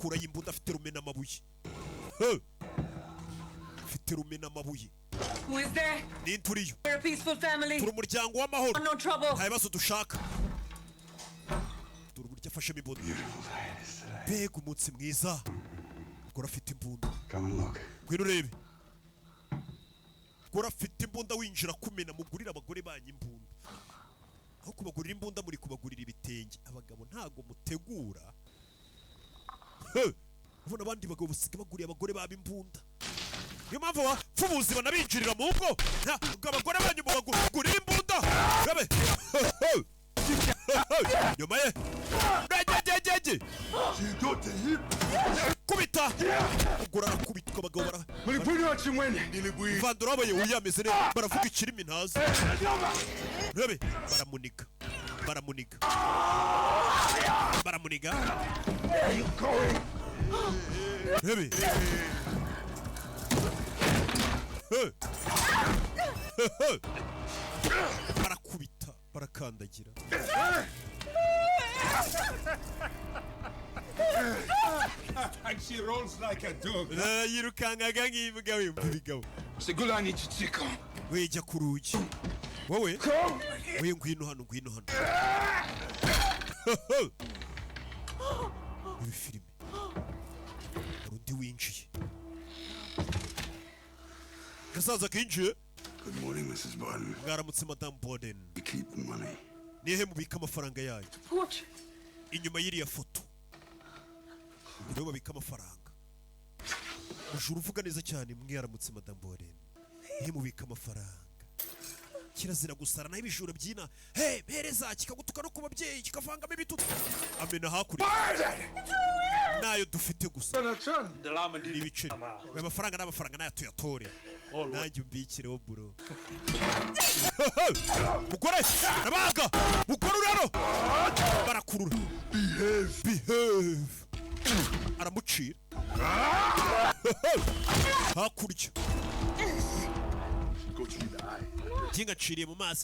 akura imbunda afite rumena amabuye afite rumena amabuye Who is there? Ninturiyo We're a peaceful family. turi umuryango w'amahoro No trouble. nta bibazo dushaka dore uburyo afashemo imbunda mbega umunsi mwiza gora afite imbunda ngwino urebe gora afite imbunda winjira kumena mugurira abagore banyu imbunda aho kubagurira imbunda muri kubagurira ibitenge abagabo ntago mutegura ubona abandi bagabo basiga baguriye abagore babo imbunda niyo mpamvu abapfubuzi banabinjirira mu ngo ntabwo abagore banyu mubagurira imbunda gabe nyuma ye gege kubita ugura arakubitwa abagabo bara vandura wabaye uyameze neza baravuga ikirimi ntazi rebe baramuniga rebe barakubita barakandagira And she rolls like a dog. yirukankaga nk'imbwa w'ibigabo Segulani Chichiko. wejya ku rugi wowe ngwino hano ibi filime urundi winjiye gasaza kinjiye Good morning, Mrs. Borden. mwaramutse Madame Borden We keep the money. nihe mubika amafaranga yayo What? inyuma y'iriya foto niho babika amafaranga ujuru uvuga neza cyane mwaramutse Madame Borden nihe mubika amafaranga kirazira gusara naho ibijura byina mpereza kikagutuka no ku babyeyi kikavangamo ibitutu amena hakurya nayo dufite gusa ibiceri amafaranga n'amafaranga nayo tuyatore nanjye umbikireho buro mugore nabaga mugore urero barakurura behave aramucira hakurya tingaciriye mu maso